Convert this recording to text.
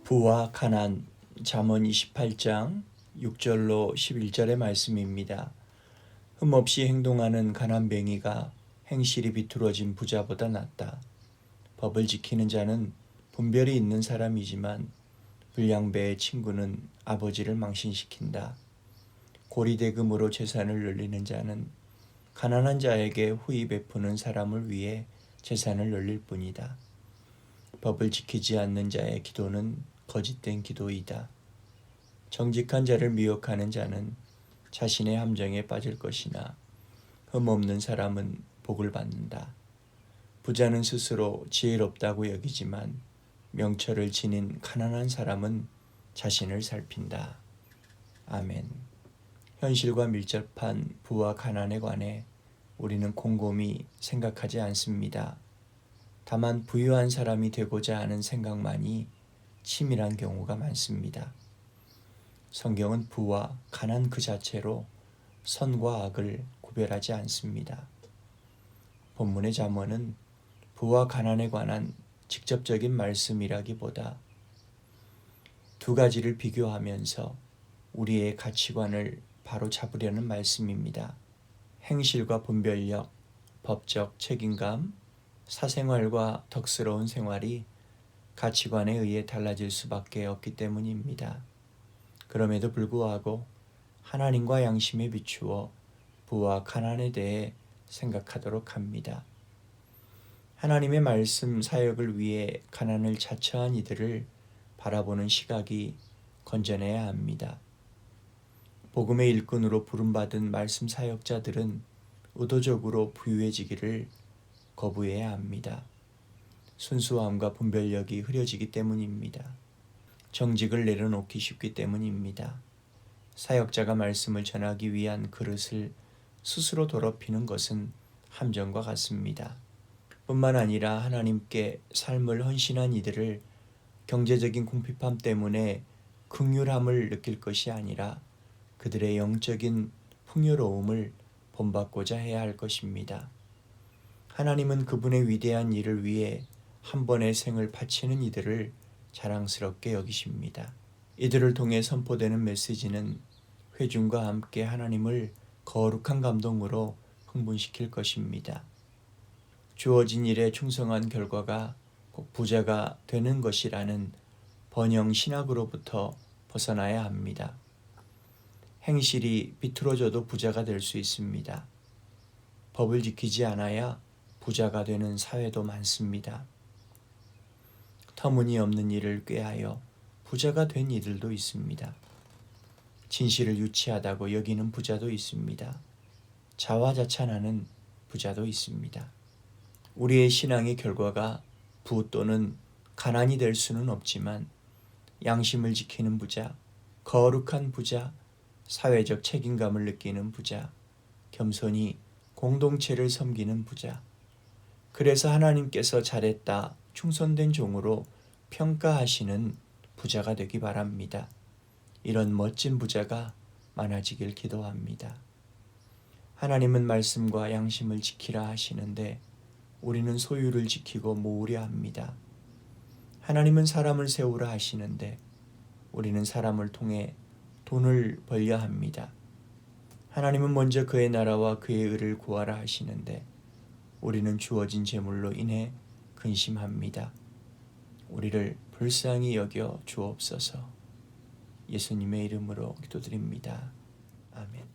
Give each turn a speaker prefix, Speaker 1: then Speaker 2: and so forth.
Speaker 1: 부와 가난. 잠언 28장 6절로 11절의 말씀입니다. 흠없이 행동하는 가난뱅이가 행실이 비뚤어진 부자보다 낫다. 법을 지키는 자는 분별이 있는 사람이지만 불량배의 친구는 아버지를 망신시킨다. 고리대금으로 재산을 늘리는 자는 가난한 자에게 후히 베푸는 사람을 위해 재산을 늘릴 뿐이다. 법을 지키지 않는 자의 기도는 거짓된 기도이다. 정직한 자를 미혹하는 자는 자신의 함정에 빠질 것이나 흠없는 사람은 복을 받는다. 부자는 스스로 지혜롭다고 여기지만 명철을 지닌 가난한 사람은 자신을 살핀다. 아멘. 현실과 밀접한 부와 가난에 관해 우리는 곰곰이 생각하지 않습니다. 다만 부유한 사람이 되고자 하는 생각만이 치밀한 경우가 많습니다. 성경은 부와 가난 그 자체로 선과 악을 구별하지 않습니다. 본문의 잠언은 부와 가난에 관한 직접적인 말씀이라기보다 두 가지를 비교하면서 우리의 가치관을 바로 잡으려는 말씀입니다. 행실과 분별력, 법적 책임감, 사생활과 덕스러운 생활이 가치관에 의해 달라질 수밖에 없기 때문입니다. 그럼에도 불구하고 하나님과 양심에 비추어 부와 가난에 대해 생각하도록 합니다. 하나님의 말씀 사역을 위해 가난을 자처한 이들을 바라보는 시각이 건전해야 합니다. 복음의 일꾼으로 부름받은 말씀 사역자들은 의도적으로 부유해지기를 거부해야 합니다. 순수함과 분별력이 흐려지기 때문입니다. 정직을 내려놓기 쉽기 때문입니다. 사역자가 말씀을 전하기 위한 그릇을 스스로 더럽히는 것은 함정과 같습니다. 뿐만 아니라 하나님께 삶을 헌신한 이들을 경제적인 궁핍함 때문에 긍휼함을 느낄 것이 아니라 그들의 영적인 풍요로움을 본받고자 해야 할 것입니다. 하나님은 그분의 위대한 일을 위해 한 번의 생을 바치는 이들을 자랑스럽게 여기십니다. 이들을 통해 선포되는 메시지는 회중과 함께 하나님을 거룩한 감동으로 흥분시킬 것입니다. 주어진 일에 충성한 결과가 꼭 부자가 되는 것이라는 번영 신학으로부터 벗어나야 합니다. 행실이 비뚤어져도 부자가 될 수 있습니다. 법을 지키지 않아야 부자가 되는 사회도 많습니다. 터무니없는 일을 꾀하여 부자가 된 이들도 있습니다. 진실을 유치하다고 여기는 부자도 있습니다. 자화자찬하는 부자도 있습니다. 우리의 신앙의 결과가 부 또는 가난이 될 수는 없지만 양심을 지키는 부자, 거룩한 부자, 사회적 책임감을 느끼는 부자, 겸손히 공동체를 섬기는 부자, 그래서 하나님께서 잘했다, 충성된 종으로 평가하시는 부자가 되기 바랍니다. 이런 멋진 부자가 많아지길 기도합니다. 하나님은 말씀과 양심을 지키라 하시는데 우리는 소유를 지키고 모으려 합니다. 하나님은 사람을 세우라 하시는데 우리는 사람을 통해 돈을 벌려 합니다. 하나님은 먼저 그의 나라와 그의 의를 구하라 하시는데 우리는 주어진 재물로 인해 근심합니다. 우리를 불쌍히 여겨 주옵소서. 예수님의 이름으로 기도드립니다. 아멘.